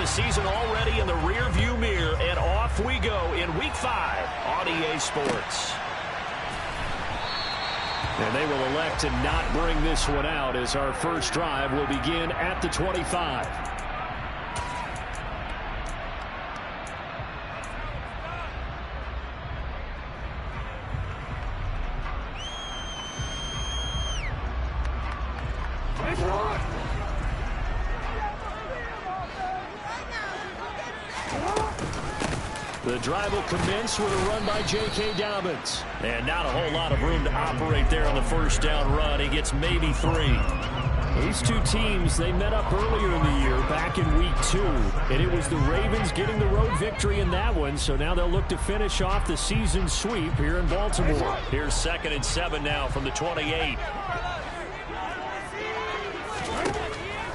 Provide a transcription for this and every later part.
season already in the rearview mirror, and off we go in Week 5 on EA Sports. And they will elect to not bring this one out as our first drive will begin at the 25. The drive will commence with a run by J.K. Dobbins. And not a whole lot of room to operate there on the first down run. He gets maybe 3. These two teams, they met up earlier in the year back in Week 2. And it was the Ravens getting the road victory in that one. So now they'll look to finish off the season sweep here in Baltimore. Here's 2nd and 7 now from the 28.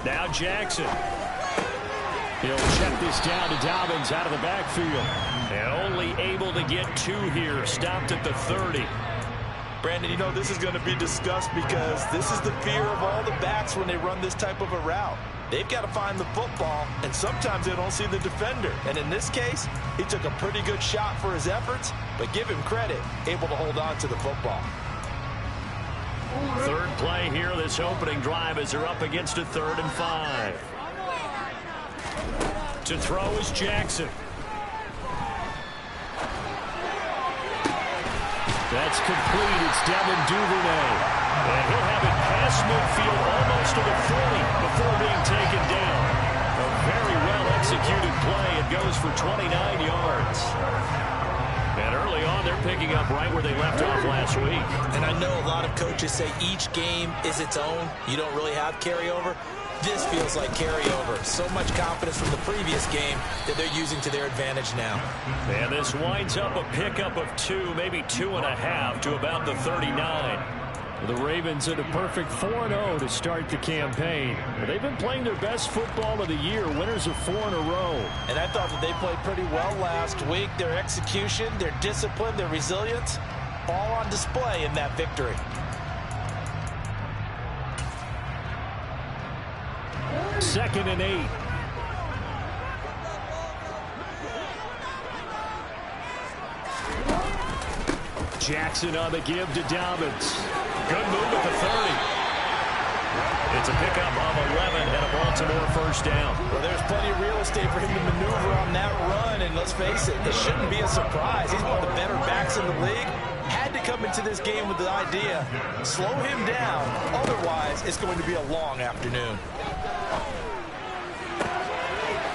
Now Jackson. He'll check this down to Dobbins out of the backfield. And only able to get 2 here. Stopped at the 30. Brandon, you know this is going to be discussed because this is the fear of all the backs when they run this type of a route. They've got to find the football, and sometimes they don't see the defender. And in this case, he took a pretty good shot for his efforts, but give him credit, able to hold on to the football. Third play here, this opening drive as they're up against a 3rd and 5. To throw is Jackson. That's complete. It's Devin Duvernay. And he'll have it past midfield almost to the 40 before being taken down. A very well-executed play. It goes for 29 yards. And early on, they're picking up right where they left off last week. And I know a lot of coaches say each game is its own. You don't really have carryover. This feels like carryover. So much confidence from the previous game that they're using to their advantage now. And this winds up a pickup of 2, maybe 2.5 to about the 39. The Ravens at a perfect 4-0 to start the campaign. They've been playing their best football of the year, winners of 4 in a row. And I thought that they played pretty well last week. Their execution, their discipline, their resilience, all on display in that victory. Second and 8. Jackson on the give to Dobbins. Good move at the 30. It's a pickup of 11 and a Baltimore first down. Well, there's plenty of real estate for him to maneuver on that run, and let's face it, it shouldn't be a surprise. He's one of the better backs in the league. Had to come into this game with the idea, slow him down, otherwise it's going to be a long afternoon.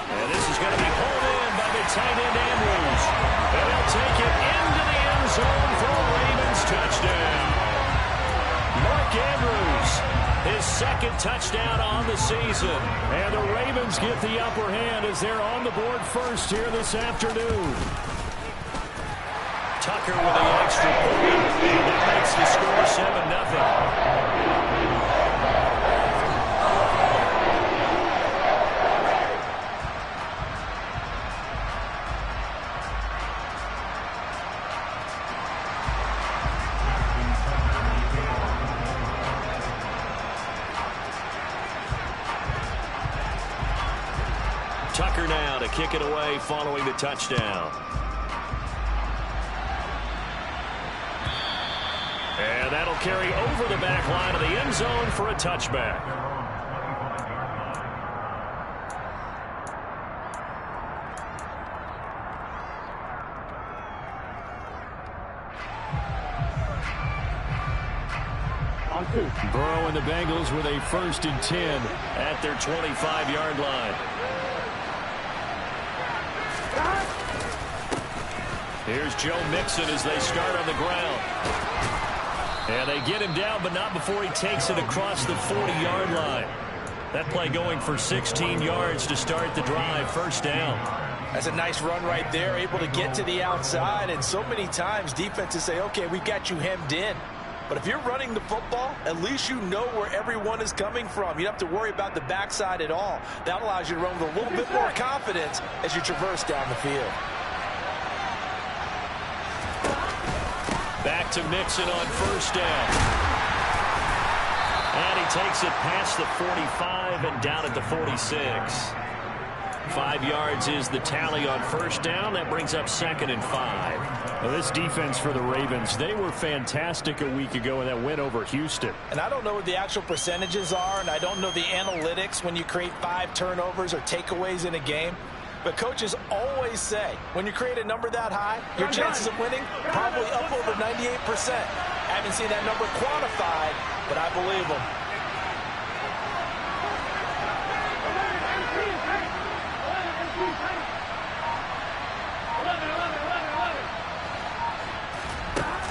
And this is going to be pulled in by the tight end Andrews. And they'll take it into the end zone for a Ravens touchdown. Mark Andrews, his 2nd touchdown on the season. And the Ravens get the upper hand as they're on the board first here this afternoon. Tucker with the extra point. And that makes the score 7-0. Tucker now to kick it away following the touchdown. And that'll carry over the back line of the end zone for a touchback. Burrow and the Bengals with a 1st and 10 at their 25-yard line. Here's Joe Mixon as they start on the ground. And they get him down, but not before he takes it across the 40-yard line. That play going for 16 yards to start the drive. First down. That's a nice run right there, able to get to the outside. And so many times defenses say, okay, we've got you hemmed in. But if you're running the football, at least you know where everyone is coming from. You don't have to worry about the backside at all. That allows you to run with a little bit more confidence as you traverse down the field. Back to Mixon on first down. And he takes it past the 45 and down at the 46. 5 yards is the tally on first down. That brings up 2nd and 5. Well, this defense for the Ravens, they were fantastic a week ago in that win over Houston. And I don't know what the actual percentages are, and I don't know the analytics when you create 5 turnovers or takeaways in a game. But coaches always say, when you create a number that high, your chances of winning probably up over 98%. I haven't seen that number quantified, but I believe them.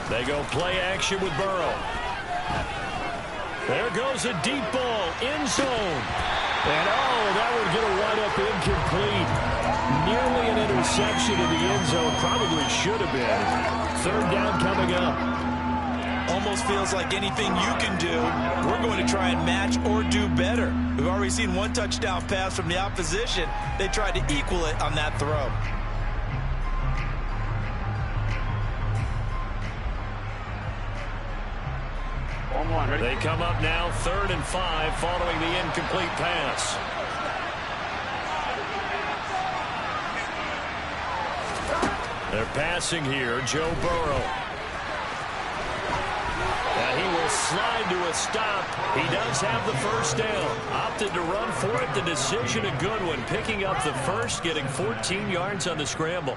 They go play action with Burrow. There goes a deep ball, end zone. And, oh, that would get a wide-up incomplete. Nearly an interception in the end zone. Probably should have been. 3rd down coming up. Almost feels like anything you can do, we're going to try and match or do better. We've already seen 1 touchdown pass from the opposition. They tried to equal it on that throw. They come up now 3rd and 5 following the incomplete pass. They're passing here, Joe Burrow. And he will slide to a stop. He does have the first down. Opted to run for it. The decision a good one. Picking up the first, getting 14 yards on the scramble.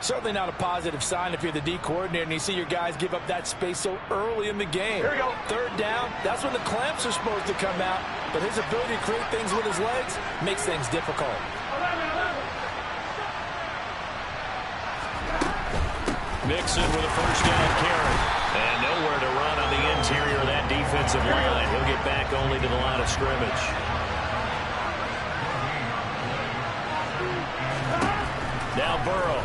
Certainly not a positive sign if you're the D coordinator and you see your guys give up that space so early in the game. Here we go. 3rd down, that's when the clamps are supposed to come out, but his ability to create things with his legs makes things difficult. Mixon with a first down carry. And nowhere to run on the interior of that defensive line. He'll get back only to the line of scrimmage. Now Burrow.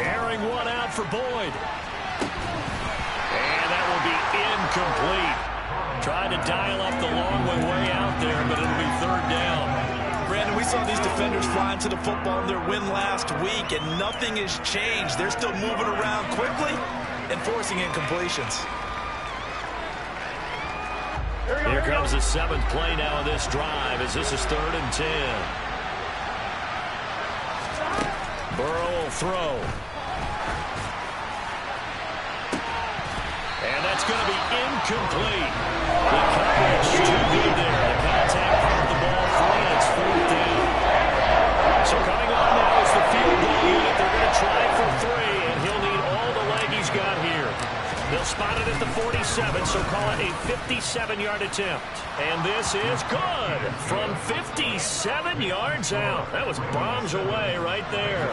Airing one out for Boyd. And that will be incomplete. Tried to dial up the long way out there, but it'll be 3rd down. Brandon, we saw these defenders flying to the football in their win last week, and nothing has changed. They're still moving around quickly and forcing incompletions. Here comes the 7th play now of this drive as this is 3rd and 10. Burrow will throw. And that's going to be incomplete. The coverage too good there. The contact brought the ball free, and it's 4th down. So coming on now is the field goal unit. They're going to try for 3, and he'll need all the leg he's got here. They'll spot it at the 47, so call it a 57-yard attempt. And this is good from 57 yards out. That was bombs away right there.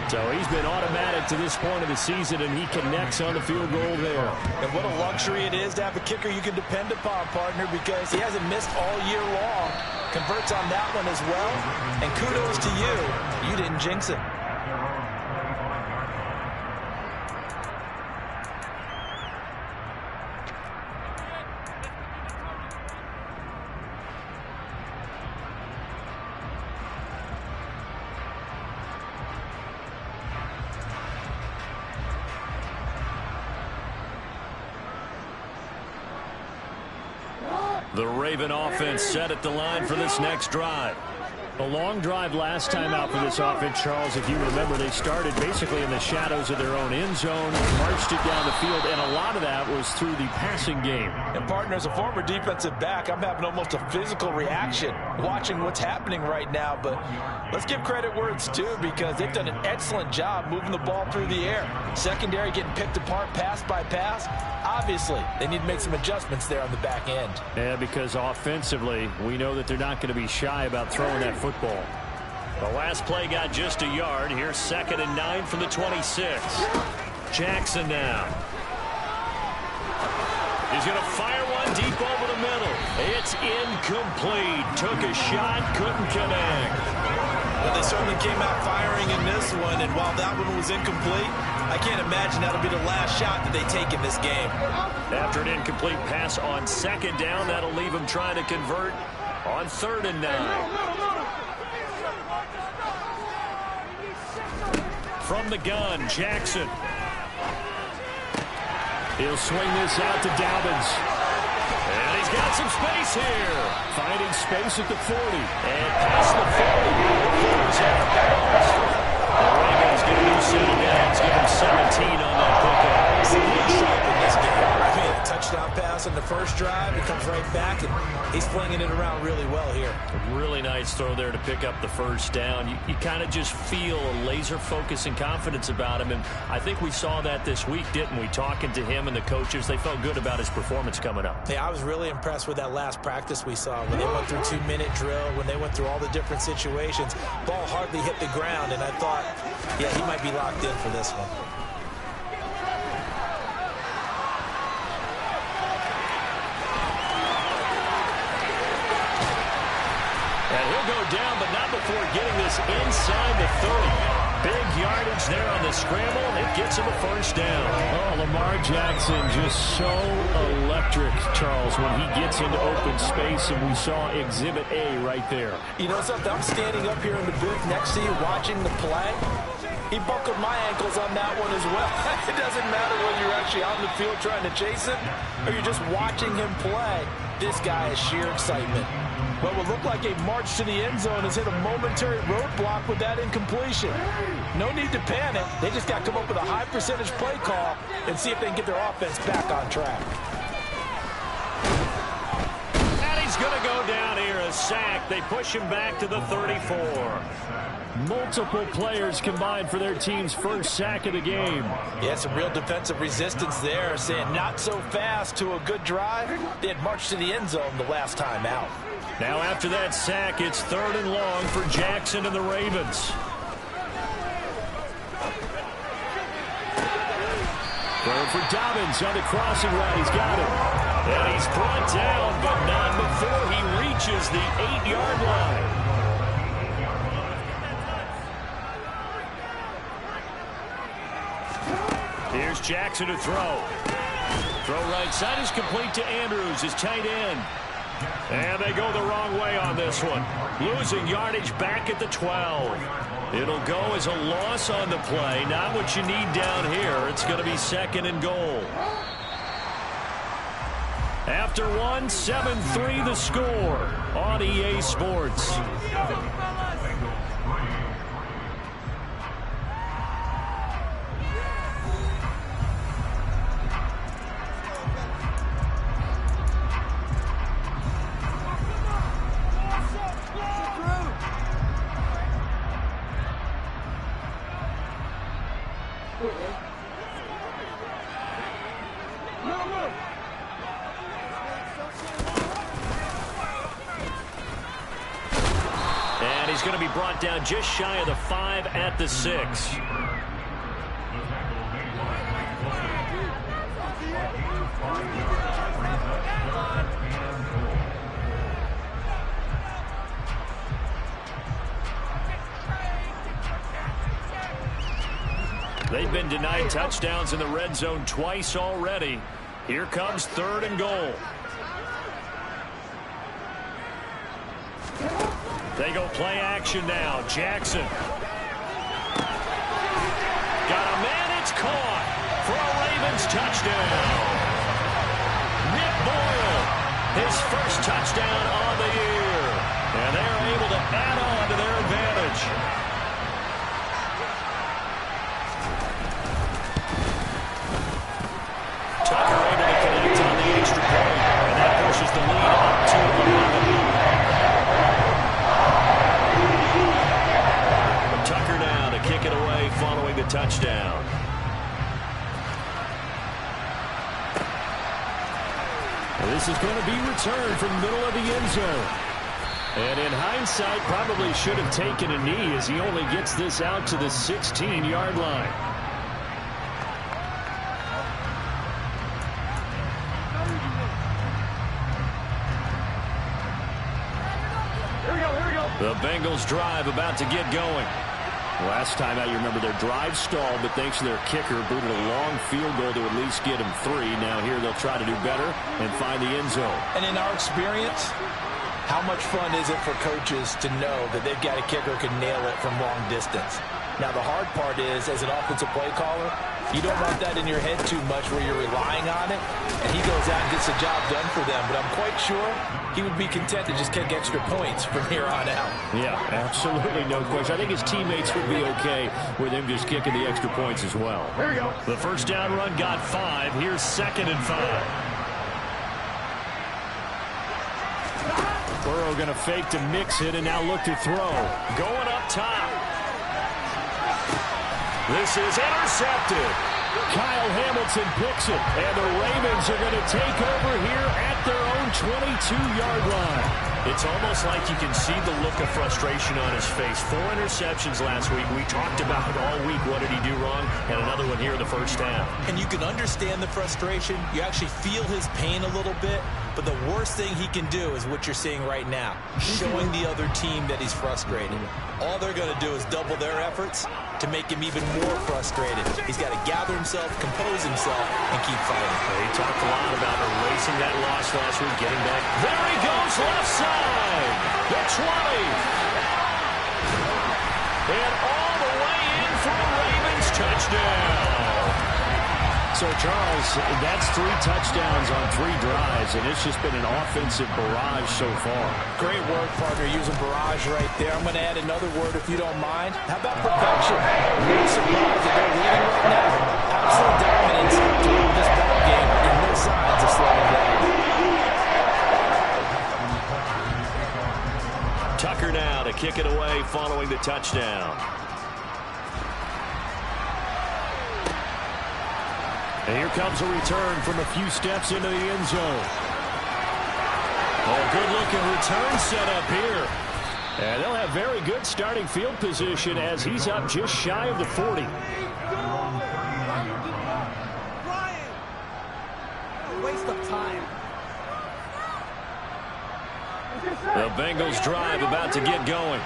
So he's been automatic to this point of the season, and he connects on the field goal there. And what a luxury it is to have a kicker you can depend upon, partner, because he hasn't missed all year long. Converts on that one as well. And kudos to you. You didn't jinx it. The Raven offense set at the line for this next drive. A long drive last time out for this offense, Charles. If you remember, they started basically in the shadows of their own end zone, marched it down the field, and a lot of that was through the passing game. And, partner, as a former defensive back, I'm having almost a physical reaction watching what's happening right now. But let's give credit where it's due, because they've done an excellent job moving the ball through the air. Secondary getting picked apart pass by pass. Obviously, they need to make some adjustments there on the back end. Yeah, because offensively, we know that they're not going to be shy about throwing that football. The last play got just a yard. Here's 2nd and 9 from the 26. Jackson now. He's going to fire one deep over the middle. It's incomplete. Took a shot, couldn't connect. Well, they certainly came out firing in this one, and while that one was incomplete, I can't imagine that'll be the last shot that they take in this game. After an incomplete pass on 2nd down, that'll leave them trying to convert on 3rd and 9. From the gun, Jackson. He'll swing this out to Dobbins. And he's got some space here. Finding space at the 40. And past the 40. Throws out of bounds. The Ravens get a new set of downs. Give them 17 on that pickup. He's sharp in this game. I mean, a touchdown pass on the first drive. He comes right back, and he's flinging it around really well here. A really nice throw there to pick up the first down. You kind of just feel a laser focus and confidence about him, and I think we saw that this week, didn't we? Talking to him and the coaches, they felt good about his performance coming up. Yeah, I was really impressed with that last practice we saw when they went through 2-minute drill, when they went through all the different situations. Ball hardly hit the ground, and I thought, yeah, he might be locked in for this one. And he'll go down, but not before getting this inside the 30. Big yardage there on the scramble. It gets him a first down. Oh, Lamar Jackson just so electric, Charles, when he gets into open space, and we saw Exhibit A right there. You know something? I'm standing up here in the booth next to you watching the play. He buckled my ankles on that one as well. It doesn't matter whether you're actually out in the field trying to chase him or you're just watching him play. This guy is sheer excitement. What would look like a march to the end zone has hit a momentary roadblock with that incompletion. No need to panic. They just got to come up with a high percentage play call and see if they can get their offense back on track. And he's going to go down here, a sack. They push him back to the 34. Multiple players combined for their team's first sack of the game. Yeah, some real defensive resistance there, saying not so fast to a good drive. They had marched to the end zone the last time out. Now after that sack, it's 3rd and long for Jackson and the Ravens. Throw for Dobbins on the crossing route. He's got it. And he's brought down, but not before he reaches the 8-yard line. Here's Jackson to throw. Throw right side is complete to Andrews, his tight end. And they go the wrong way on this one. Losing yardage back at the 12. It'll go as a loss on the play. Not what you need down here. It's going to be 2nd and goal. After one, 7-3 the score on EA Sports. And he's going to be brought down just shy of the 5 at the 6. They've been denied touchdowns in the red zone twice already. Here comes 3rd and goal. They go play action now. Jackson. Got a man. It's caught for a Ravens touchdown. Nick Boyle, his first touchdown on the year. And they're able to add on to their advantage. Tucker able to connect on the extra point, and that pushes the lead up to 11. Tucker now to kick it away following the touchdown. This is going to be returned from the middle of the end zone. And in hindsight, probably should have taken a knee as he only gets this out to the 16-yard line. The Bengals drive about to get going. Last time out, you remember their drive stalled, but thanks to their kicker, booted a long field goal to at least get him 3. Now here they'll try to do better and find the end zone. And in our experience, how much fun is it for coaches to know that they've got a kicker who can nail it from long distance? Now, the hard part is, as an offensive play caller, you don't want that in your head too much where you're relying on it, and he goes out and gets the job done for them. But I'm quite sure he would be content to just kick extra points from here on out. Yeah, absolutely no question. I think his teammates would be okay with him just kicking the extra points as well. There we go. The first down run got 5. Here's 2nd and 5. Burrow going to fake to mix it and now look to throw. Going up top. This is intercepted. Kyle Hamilton picks it, and the Ravens are going to take over here at their own 22-yard line. It's almost like you can see the look of frustration on his face. 4 interceptions last week. We talked about it all week. What did he do wrong? And another one here in the first half. And you can understand the frustration. You actually feel his pain a little bit. But the worst thing he can do is what you're seeing right now, showing the other team that he's frustrated. All they're going to do is double their efforts to make him even more frustrated. He's got to gather himself, compose himself, and keep fighting. He talked a lot about erasing that loss last week, getting back. There he goes, left side. The 20. And all the way in for a Ravens touchdown. So, Charles, that's 3 touchdowns on 3 drives, and it's just been an offensive barrage so far. Great work, partner, using barrage right there. I'm going to add another word if you don't mind. How about perfection? Really surprised that they're leading right now. Absolute dominance to win this ball game, and no signs of slowing down. Tucker now to kick it away following the touchdown. And here comes a return from a few steps into the end zone. Oh, good-looking return set up here. And they'll have very good starting field position as he's up just shy of the 40. Ryan! A waste of time. The Bengals drive about to get going.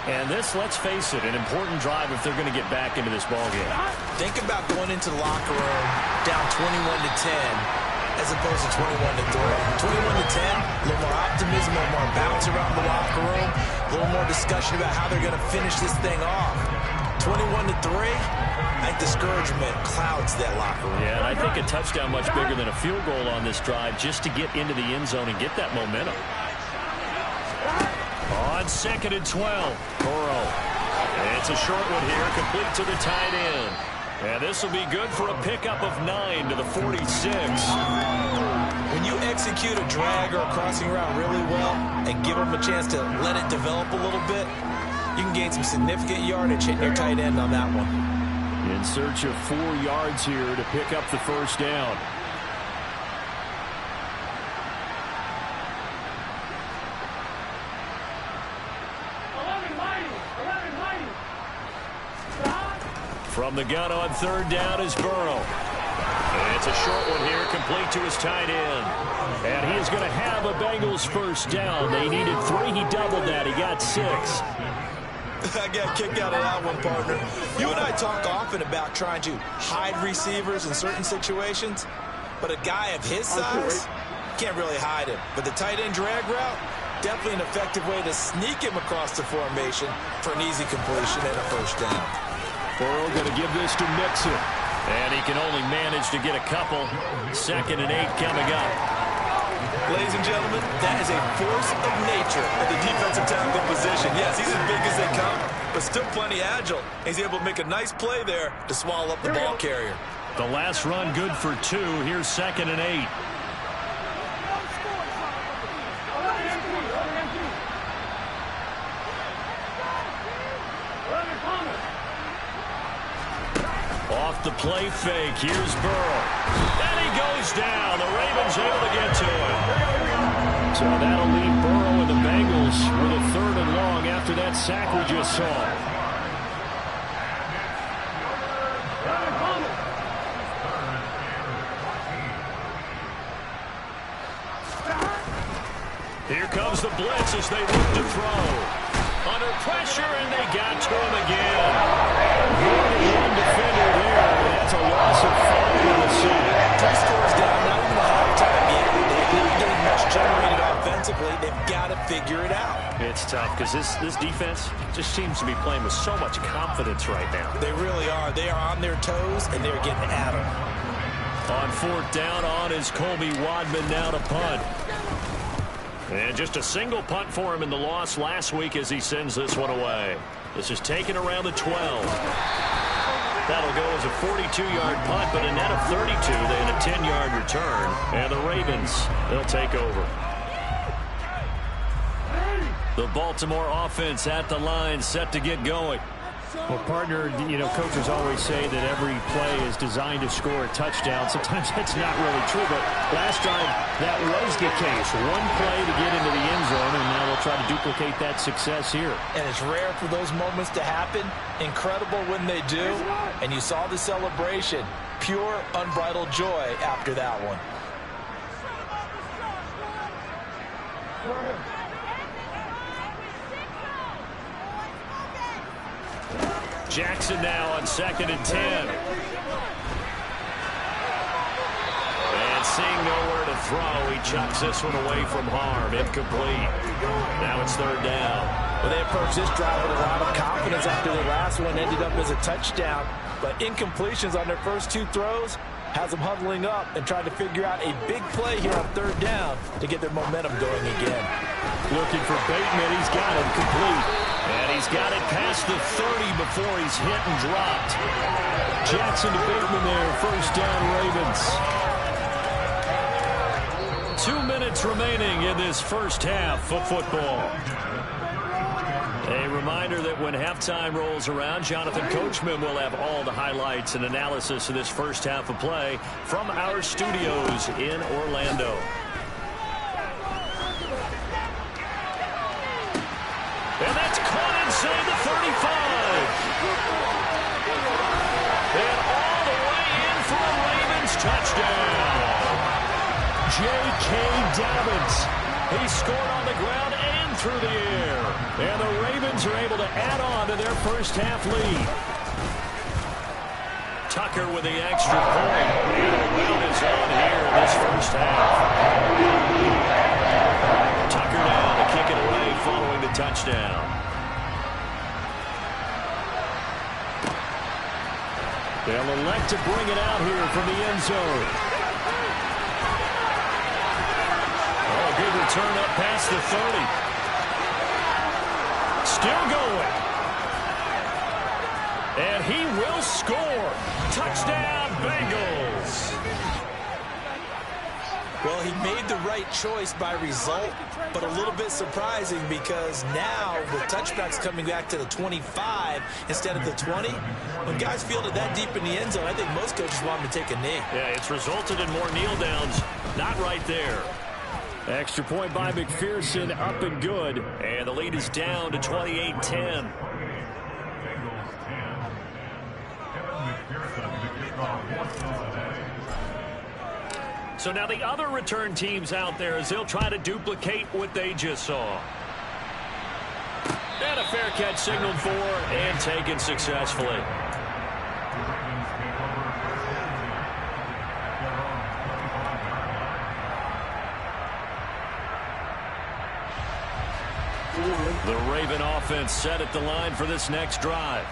And this, let's face it, an important drive if they're going to get back into this ballgame. Think about going into the locker room down 21-10 as opposed to 21-3. 21-10, a little more optimism, a little more bounce around the locker room, a little more discussion about how they're going to finish this thing off. 21-3, I think discouragement clouds that locker room. Yeah, and I think a touchdown much bigger than a field goal on this drive just to get into the end zone and get that momentum. On 2nd and 12, Burrow. It's a short one here, complete to the tight end. And this will be good for a pickup of 9 to the 46. When you execute a drag or a crossing route really well and give them a chance to let it develop a little bit, you can gain some significant yardage hitting your tight end on that one. In search of 4 yards here to pick up the first down. From the gun on 3rd down is Burrow. And it's a short one here, complete to his tight end. And he is going to have a Bengals first down. They needed 3. He doubled that. He got 6. I got kicked out of that one, partner. You and I talk often about trying to hide receivers in certain situations, but a guy of his size can't really hide him. But the tight end drag route, definitely an effective way to sneak him across the formation for an easy completion and a first down. Burrow going to give this to Mixon. And he can only manage to get a couple. 2nd and 8 coming up. Ladies and gentlemen, that is a force of nature at the defensive tackle position. Yes, he's as big as they come, but still plenty agile. He's able to make a nice play there to swallow up the ball carrier. The last run good for 2. Here's 2nd and 8. Off the play fake. Here's Burrow. And he goes down. The Ravens able to get to him. So that'll leave Burrow and the Bengals with a 3rd and long after that sack we just saw. Here comes the blitz as they look to throw. Under pressure, and they got to him again. One defender there. That's a loss of 5 on the sack. 3 scores down, not even a halftime yet. They've not getting much generated offensively. They've got to figure it out. It's tough because this defense just seems to be playing with so much confidence right now. They really are. They are on their toes, and they're getting at them. On 4th down, on is Colby Wadman now to punt. And just a single punt for him in the loss last week as he sends this one away. This is taken around the 12. That'll go as a 42-yard punt, but a net of 32. They had a 10-yard return. And the Ravens, they'll take over. The Baltimore offense at the line, set to get going. Well, partner, you know, coaches always say that every play is designed to score a touchdown. Sometimes that's not really true, but last drive, that was the case. One play to get into the end zone, and now they'll try to duplicate that success here. And it's rare for those moments to happen. Incredible when they do. And you saw the celebration. Pure, unbridled joy after that one. Jackson now on 2nd and 10. And seeing nowhere to throw, he chucks this one away from harm. Incomplete. Now it's 3rd down. Well, they approached this drive with a lot of confidence after the last one ended up as a touchdown. But incompletions on their first 2 throws has them huddling up and trying to figure out a big play here on 3rd down to get their momentum going again. Looking for Bateman. He's got him complete. And he's got it past the 30 before he's hit and dropped. Jackson to Bateman there. 1st down, Ravens. 2 minutes remaining in this first half of football. A reminder that when halftime rolls around, Jonathan Coachman will have all the highlights and analysis of this first half of play from our studios in Orlando. And that's caught inside the 35. And all the way in for a Ravens touchdown. J.K. Dobbins. He scored on the ground and through the air. And the Ravens are able to add on to their first half lead. Tucker with the extra point. And a win is on here in this first half. Tucker now to kick it away following the touchdown. They'll elect to bring it out here from the end zone. Oh, good return up past the 30. Still going. And he will score. Touchdown, Bengals. Well, he made the right choice by result, but a little bit surprising because now with touchbacks coming back to the 25 instead of the 20, when guys field it that deep in the end zone, I think most coaches want them to take a knee. Yeah, it's resulted in more kneel downs. Not right there. Extra point by McPherson, up and good. And the lead is down to 28-10. So now the other return teams out there as they'll try to duplicate what they just saw. And a fair catch signaled for and taken successfully. The Raven offense set at the line for this next drive.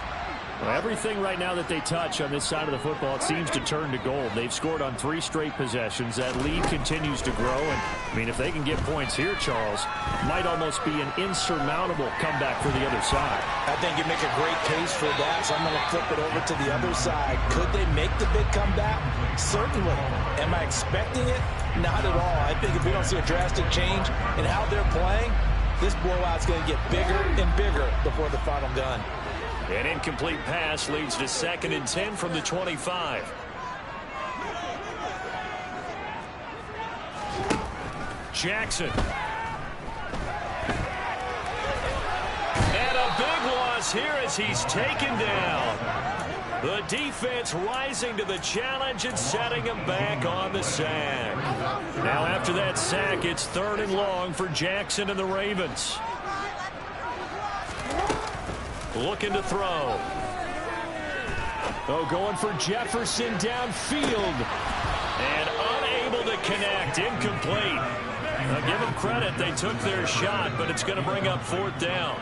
Well, everything right now that they touch on this side of the football, it seems to turn to gold. They've scored on 3 straight possessions. That lead continues to grow. And, I mean, if they can get points here, Charles, might almost be an insurmountable comeback for the other side. I think you make a great case for that, so I'm going to flip it over to the other side. Could they make the big comeback? Certainly. Am I expecting it? Not at all. I think if we don't see a drastic change in how they're playing, this blowout's going to get bigger and bigger before the final gun. An incomplete pass leads to 2nd and 10 from the 25. Jackson. And a big loss here as he's taken down. The defense rising to the challenge and setting him back on the sack. Now after that sack, it's 3rd and long for Jackson and the Ravens. Looking to throw. Oh, going for Jefferson downfield. And unable to connect. Incomplete. Now give them credit. They took their shot, but it's going to bring up 4th down.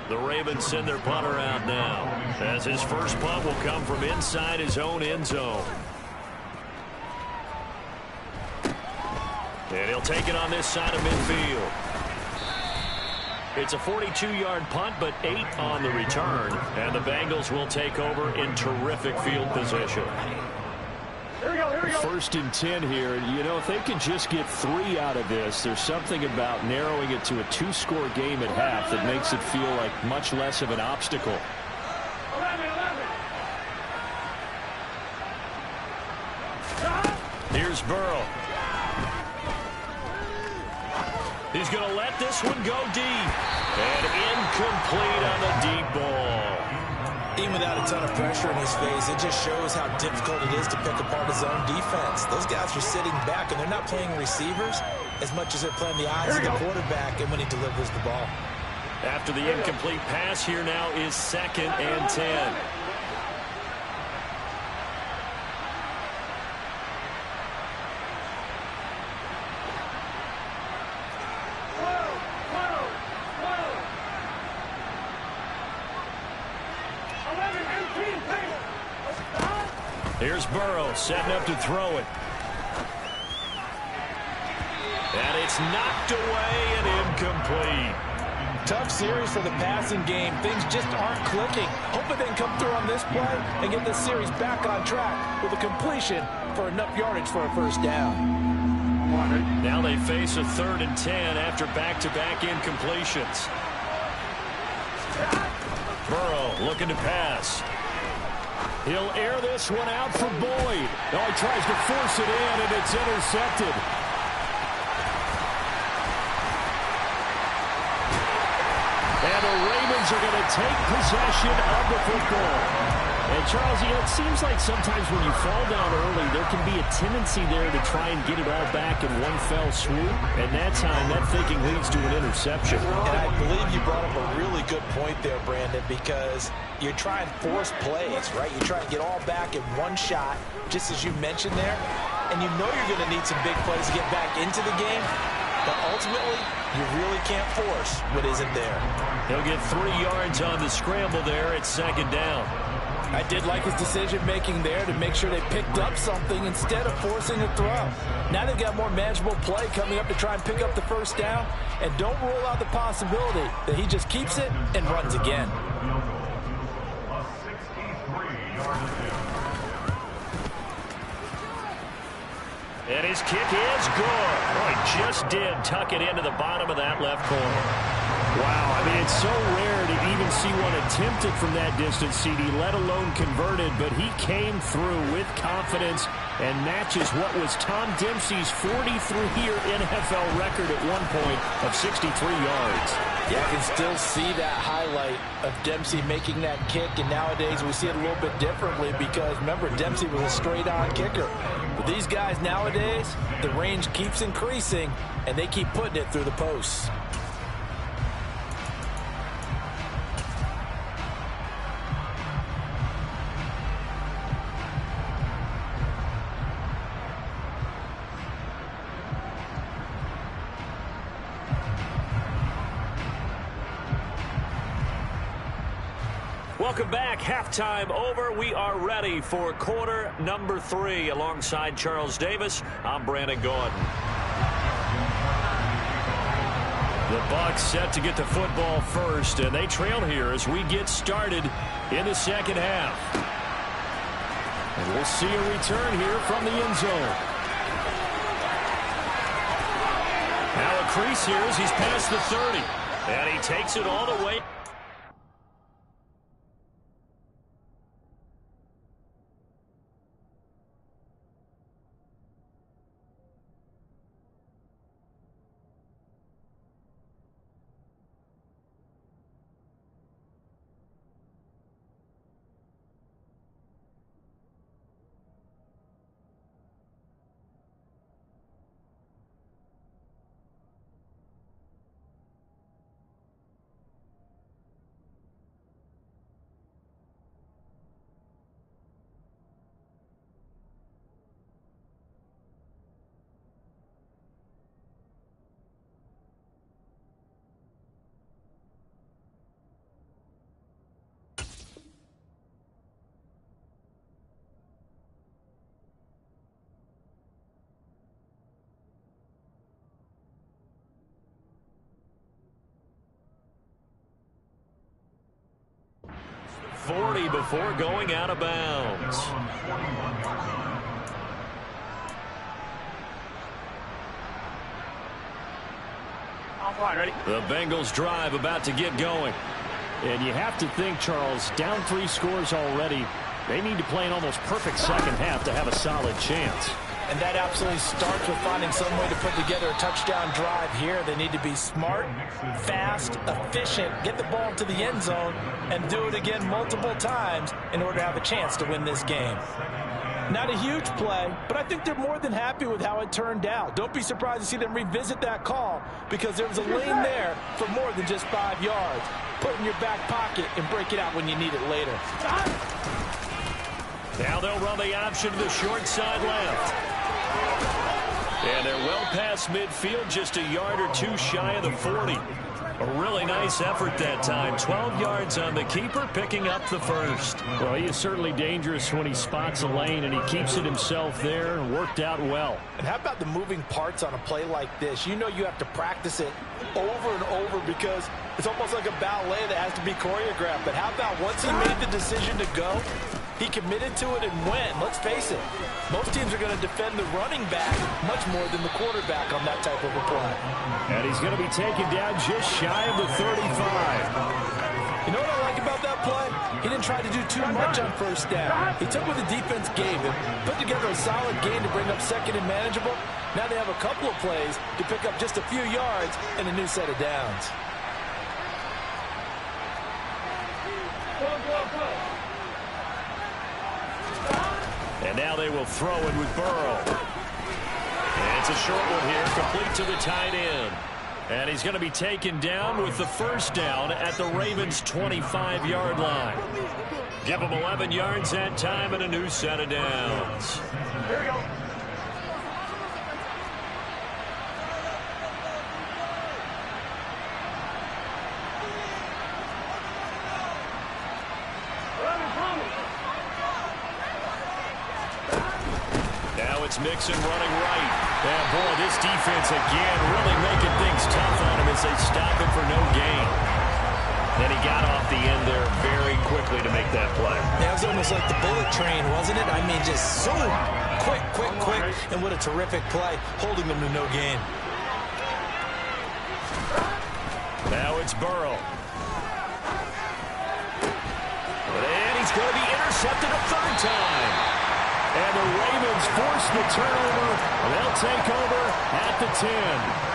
The Ravens send their punter out now, as his first punt will come from inside his own end zone. And he'll take it on this side of midfield. It's a 42-yard punt, but 8 on the return. And the Bengals will take over in terrific field position. First and 10 here. You know, if they can just get 3 out of this, there's something about narrowing it to a 2-score game at half that makes it feel like much less of an obstacle. Here's Burrow. He's going to let this one go deep. And incomplete on the deep ball. Even without a ton of pressure in his face, it just shows how difficult it is to pick apart his own defense. Those guys are sitting back, and they're not playing receivers as much as they're playing the eyes of the quarterback and when he delivers the ball. After the incomplete pass, here now is 2nd and 10. Here's Burrow setting up to throw it. And it's knocked away and incomplete. Tough series for the passing game. Things just aren't clicking. Hoping they can come through on this play and get this series back on track with a completion for enough yardage for a first down. Now they face a 3rd and 10 after back-to-back incompletions. Burrow looking to pass. He'll air this one out for Boyd. Oh, he tries to force it in, and it's intercepted. And the Ravens are going to take possession of the football. And, Charles, you know, it seems like sometimes when you fall down early, there can be a tendency there to try and get it all back in one fell swoop. And that time, that thinking leads to an interception. And I believe you brought up a really good point there, Brandon, because you're trying to force plays, right? You try to get all back in one shot, just as you mentioned there. And you know you're going to need some big plays to get back into the game. But ultimately, you really can't force what isn't there. He'll get 3 yards on the scramble there at 2nd down. I did like his decision-making there to make sure they picked up something instead of forcing a throw. Now they've got more manageable play coming up to try and pick up the first down. And don't rule out the possibility that he just keeps it and runs again. And his kick is good. Oh, he just did tuck it into the bottom of that left corner. Wow, I mean, it's so rare to even see one attempted from that distance, CD, let alone converted, but he came through with confidence and matches what was Tom Dempsey's 43-year NFL record at one point of 63 yards. Yeah, I can still see that highlight of Dempsey making that kick, and nowadays we see it a little bit differently because, remember, Dempsey was a straight-on kicker. But these guys nowadays, the range keeps increasing, and they keep putting it through the posts. Welcome back. Halftime over. We are ready for quarter number 3. Alongside Charles Davis, I'm Brandon Gordon. The Bucs set to get the football first, and they trail here as we get started in the second half. And we'll see a return here from the end zone. Now a crease here as he's past the 30. And he takes it all the way. 40 before going out of bounds. Ready? The Bengals drive about to get going. And you have to think, Charles, down 3 scores already. They need to play an almost perfect second half to have a solid chance. And that absolutely starts with finding some way to put together a touchdown drive here. They need to be smart, fast, efficient, get the ball to the end zone, and do it again multiple times in order to have a chance to win this game. Not a huge play, but I think they're more than happy with how it turned out. Don't be surprised to see them revisit that call because there was a lane there for more than just 5 yards. Put it in your back pocket and break it out when you need it later. Now they'll run the option to the short side left. And they're well past midfield, just a yard or 2 shy of the 40. A really nice effort that time. 12 yards on the keeper, picking up the first. Well, he is certainly dangerous when he spots a lane, and he keeps it himself there and worked out well. And how about the moving parts on a play like this? You know you have to practice it over and over because it's almost like a ballet that has to be choreographed. But how about once he made the decision to go, he committed to it and went. Let's face it, most teams are going to defend the running back much more than the quarterback on that type of a play. And he's going to be taken down just shy of the 35. You know what I like about that play? He didn't try to do too much on first down. He took what the defense gave him, put together a solid game to bring up second and manageable. Now they have a couple of plays to pick up just a few yards and a new set of downs. And now they will throw it with Burrow. And it's a short one here, complete to the tight end. And he's going to be taken down with the first down at the Ravens' 25-yard line. Give him 11 yards that time and a new set of downs. Here we go. Mixon running right. And boy, this defense again really making things tough on him as they stop him for no gain. And he got off the end there very quickly to make that play. Yeah, it was almost like the bullet train, wasn't it? I mean, just so quick. And what a terrific play, holding them to no gain. Now it's Burrow. And he's going to be intercepted a third time. And the Ravens force the turnover. They'll take over at the 10.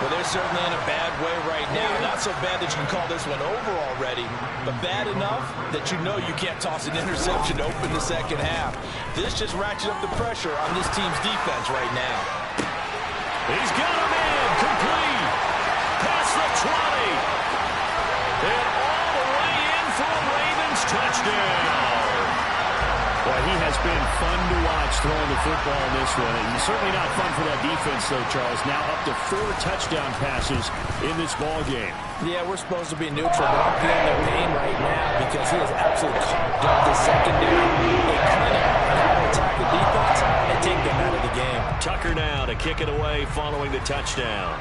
Well, they're certainly in a bad way right now. Not so bad that you can call this one over already, but bad enough that you know you can't toss an interception to open the second half. This just ratchets up the pressure on this team's defense right now. He's got him in. Complete. Past the 20. And all the way in for a Ravens touchdown. Well, he has been fun to watch throwing the football in this one. He's certainly not fun for that defense, though, Charles. Now up to 4 touchdown passes in this ball game. Yeah, we're supposed to be neutral, but I'm feeling their pain right now because he has absolutely carved up the secondary. A clinic on how to attack the defense and take them out of the game. Tucker now to kick it away following the touchdown.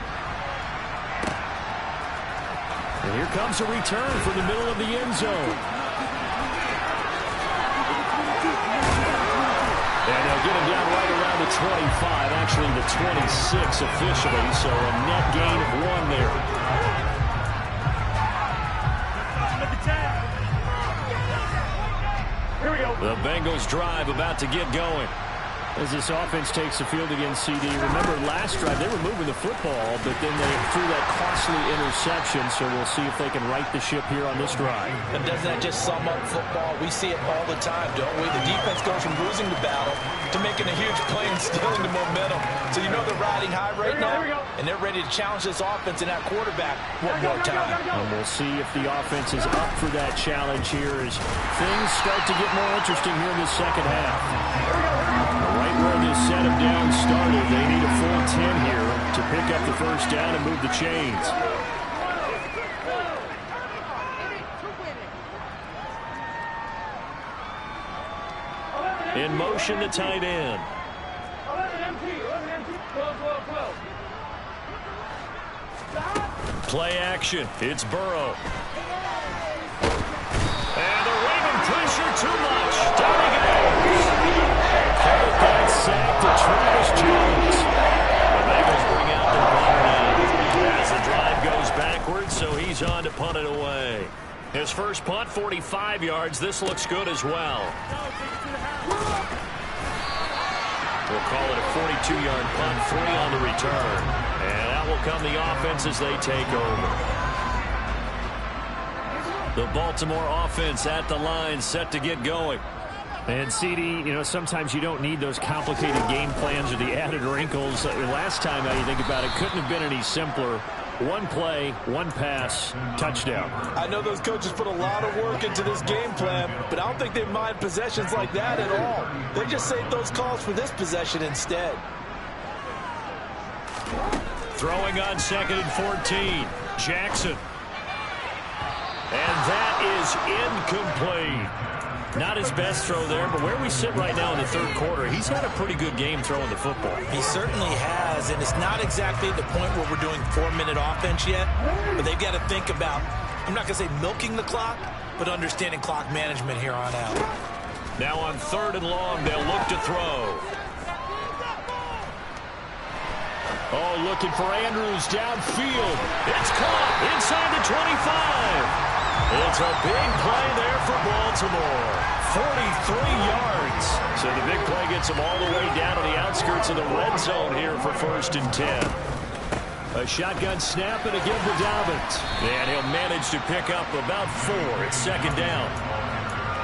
And here comes a return from the middle of the end zone. And they'll get him down right around the 25, actually the 26 officially, so a net gain of 1 there. Here we go. The Bengals drive about to get going. As this offense takes the field against CD, remember last drive they were moving the football, but then they threw that costly interception, so we'll see if they can right the ship here on this drive. And doesn't that just sum up football? We see it all the time, don't we? The defense goes from losing the battle to making a huge play and stealing the momentum. So you know they're riding high right now, and they're ready to challenge this offense and that quarterback one more time. And we'll see if the offense is up for that challenge here as things start to get more interesting here in the second half. Right where this set of downs started, they need a full 10 here to pick up the first down and move the chains. In motion, the tight end. Play action. It's Burrow. And the Raven pressure pressure too much. Down he goes. Got sacked to Travis Jones. The Bengals bring out their punter now. As the drive goes backwards, so he's on to punt it away. His first punt, 45 yards. This looks good as well. We'll call it a 42-yard punt, 3 on the return. And out will come the offense as they take over. The Baltimore offense at the line, set to get going. And, CD, sometimes you don't need those complicated game plans or the added wrinkles. Last time, now you think about it, couldn't have been any simpler. One play, one pass, touchdown. I know those coaches put a lot of work into this game plan, but I don't think they mind possessions like that at all. They just saved those calls for this possession instead. Throwing on 2nd and 14. Jackson. And that is incomplete. Not his best throw there, but where we sit right now in the third quarter, he's had a pretty good game throwing the football. He certainly has, and it's not exactly the point where we're doing 4-minute offense yet, but they've got to think about, I'm not going to say milking the clock, but understanding clock management here on out. Now on 3rd and long, they'll look to throw. Oh, looking for Andrews downfield. It's caught inside the 25. It's a big play there for Baltimore. 43 yards. So the big play gets them all the way down to the outskirts of the red zone here for 1st and 10. A shotgun snap and again for Dobbins. And he'll manage to pick up about 4. It's 2nd down.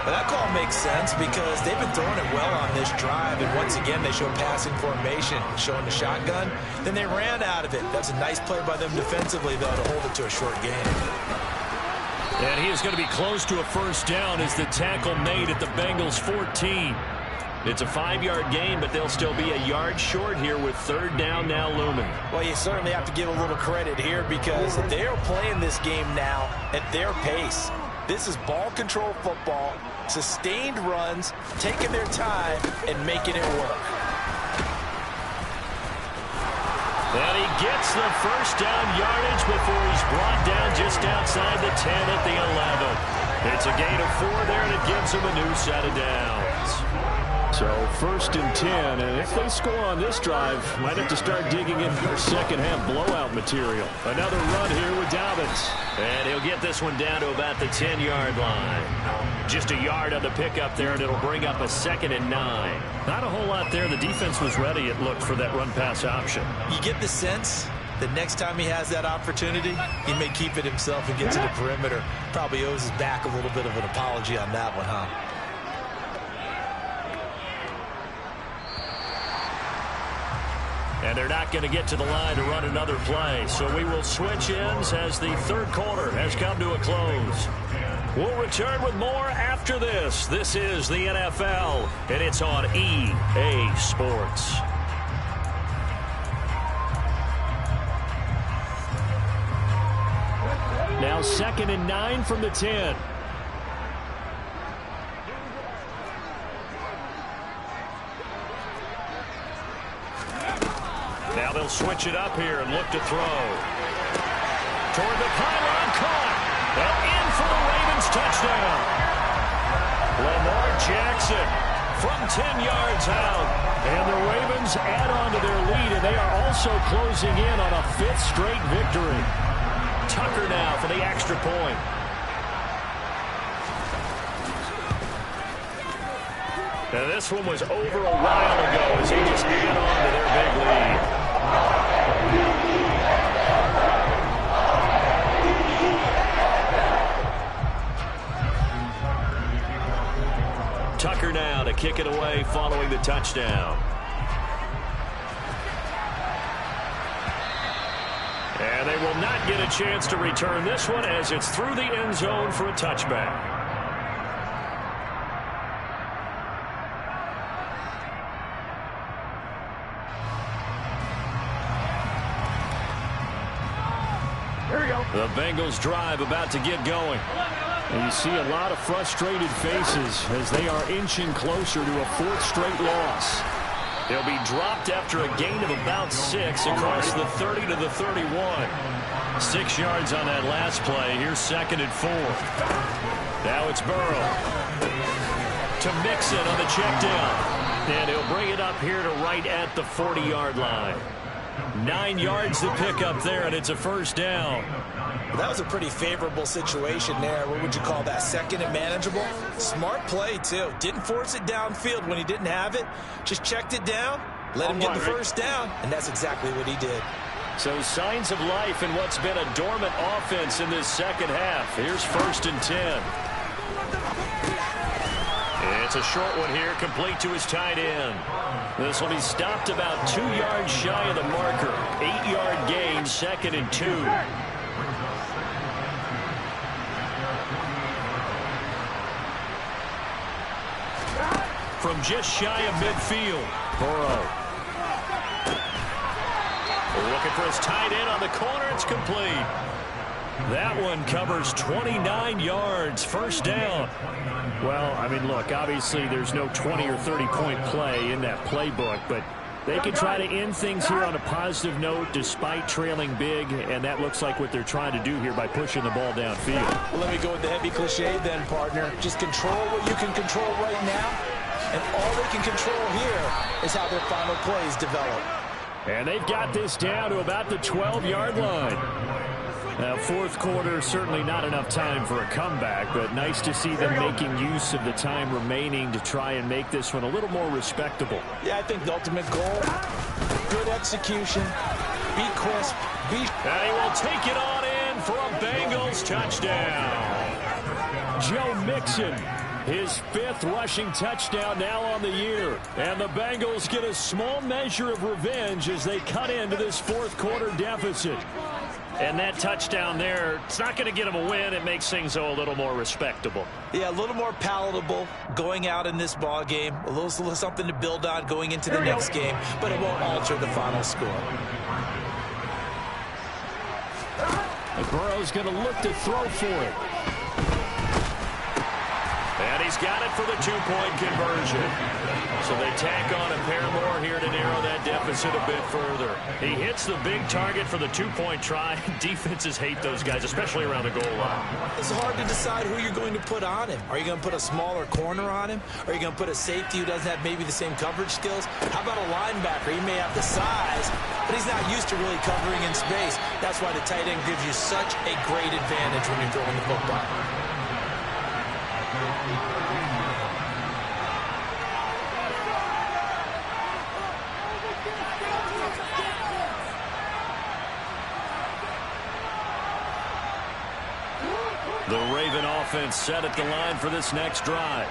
Well, that call makes sense because they've been throwing it well on this drive, and once again they show passing formation, showing the shotgun. Then they ran out of it. That's a nice play by them defensively, though, to hold it to a short game. And he is going to be close to a 1st down as the tackle made at the Bengals 14. It's a 5-yard gain, but they'll still be a yard short here with 3rd down now looming. Well, you certainly have to give a little credit here because they're playing this game now at their pace. This is ball control football, sustained runs, taking their time, and making it work. And he gets the 1st down yardage before he's brought down just outside the 10 at the 11. It's a gain of 4 there, and it gives him a new set of downs. So 1st and 10, and if they score on this drive, might have to start digging in their second-half blowout material. Another run here with Dobbins. And he'll get this one down to about the 10-yard line. Just a yard on the pickup there, and it'll bring up a 2nd and 9. Not a whole lot there. The defense was ready, it looked, for that run-pass option. You get the sense that next time he has that opportunity, he may keep it himself and get to the perimeter. Probably owes his back a little bit of an apology on that one, huh? And they're not going to get to the line to run another play. So we will switch ends as the third quarter has come to a close. We'll return with more after this. This is the NFL, and it's on EA Sports. Now 2nd and 9 from the 10. Now they'll switch it up here and look to throw. Toward the pylon, caught. And in for the Ravens touchdown. Lamar Jackson from 10 yards out. And the Ravens add on to their lead, and they are also closing in on a 5th straight victory. Tucker now for the extra point. Now this one was over a while ago as they just add on to their big lead. Tucker now to kick it away following the touchdown. And they will not get a chance to return this one as it's through the end zone for a touchback. The Bengals drive about to get going. And you see a lot of frustrated faces as they are inching closer to a 4th straight loss. They'll be dropped after a gain of about 6 across the 30 to the 31. 6 yards on that last play. Here's 2nd and 4. Now it's Burrow. to Mixon on the check down. And he'll bring it up here to right at the 40-yard line. 9 yards to pick up there, and it's a first down. Well, that was a pretty favorable situation there. What would you call that? Second and manageable? Smart play, too. Didn't force it downfield when he didn't have it. Just checked it down, let him get the first down, and that's exactly what he did. So signs of life in what's been a dormant offense in this second half. Here's 1st and 10. It's a short one here, complete to his tight end. This will be stopped about 2 yards shy of the marker. 8-yard gain, 2nd and 2. From just shy of midfield, Burrow. Looking for his tight end on the corner. It's complete. That one covers 29 yards. First down. Well, I mean, look, obviously there's no 20 or 30-point play in that playbook, but they can try to end things here on a positive note despite trailing big, and that looks like what they're trying to do here by pushing the ball downfield. Well, let me go with the heavy cliche then, partner. Just control what you can control right now, and all they can control here is how their final plays develop. And they've got this down to about the 12-yard line. Now, fourth quarter, certainly not enough time for a comeback, but nice to see them making use of the time remaining to try and make this one a little more respectable. Yeah, I think the ultimate goal, good execution, be crisp, be... And he will take it on in for a Bengals touchdown. Joe Mixon, his 5th rushing touchdown now on the year. And the Bengals get a small measure of revenge as they cut into this fourth quarter deficit. And that touchdown there, it's not going to get them a win. It makes things a little more respectable. Yeah, a little more palatable going out in this ball game. A little something to build on going into the next game, but it won't alter the final score. And Burrow's going to look to throw for it. And he's got it for the 2-point conversion. So they tack on a pair more here to narrow that deficit a bit further. He hits the big target for the 2-point try. Defenses hate those guys, especially around the goal line. It's hard to decide who you're going to put on him. Are you going to put a smaller corner on him? Are you going to put a safety who doesn't have maybe the same coverage skills? How about a linebacker? He may have the size, but he's not used to really covering in space. That's why the tight end gives you such a great advantage when you're throwing the football. The Raven offense set at the line for this next drive.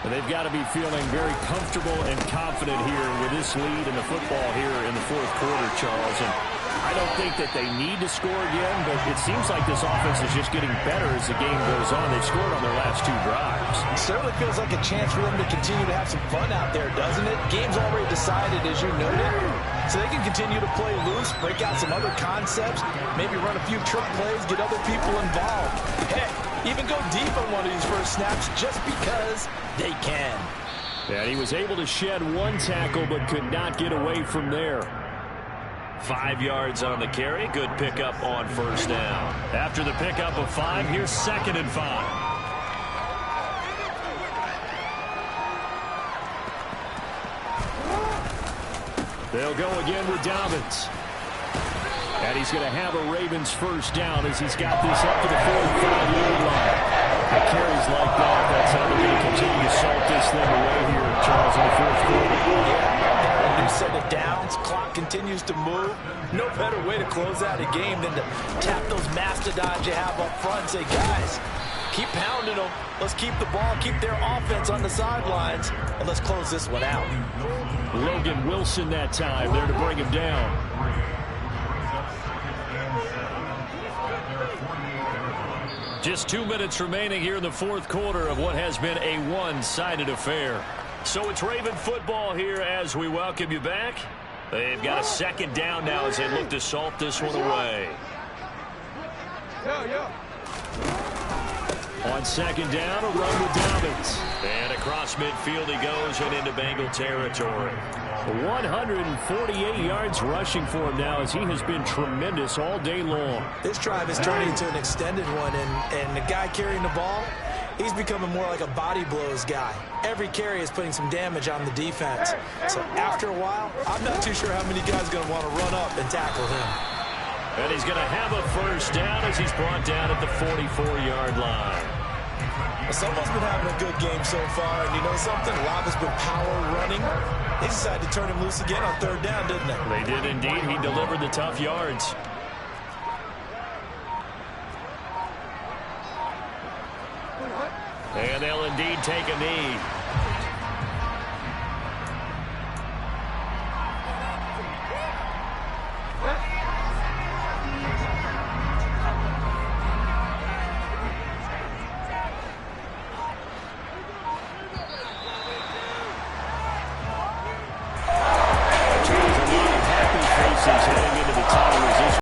And they've got to be feeling very comfortable and confident here with this lead in the football here in the fourth quarter, Charles. And I don't think that they need to score again, but it seems like this offense is just getting better as the game goes on. They've scored on their last 2 drives. It certainly feels like a chance for them to continue to have some fun out there, doesn't it? Game's already decided, as you noted. So they can continue to play loose, break out some other concepts, maybe run a few trick plays, get other people involved. Heck, even go deep on one of these first snaps just because they can. And he was able to shed 1 tackle but could not get away from there. 5 yards on the carry. Good pickup on first down. After the pickup of 5, here's 2nd and 5. They'll go again with Dobbins. And he's going to have a Ravens first down as he's got this up to the 45-yard line. The carries like that, that's how they're going to continue to salt this thing away here, Charles, in the fourth quarter. Yeah, a new set of downs. Clock continues to move. No better way to close out a game than to tap those mastodons you have up front and say, guys, keep pounding them. Let's keep the ball, keep their offense on the sidelines, and let's close this one out. Logan Wilson that time there to bring him down. Just 2 minutes remaining here in the fourth quarter of what has been a one-sided affair. So it's Raven football here as we welcome you back. They've got a 2nd down now as they look to salt this one away. On 2nd down, a run with Dobbins. And across midfield he goes and into Bengal territory. 148 yards rushing for him now as he has been tremendous all day long. This drive is turning into an extended one, and the guy carrying the ball, He's becoming more like a body blows guy. Every carry is putting some damage on the defense. So after a while, I'm not too sure how many guys are going to want to run up and tackle him. And he's going to have a first down as he's brought down at the 44-yard line. Someone's been having a good game so far, and you know something? A lot has been power running. They decided to turn him loose again on third down, didn't they? They did indeed. He delivered the tough yards. And they'll indeed take a knee.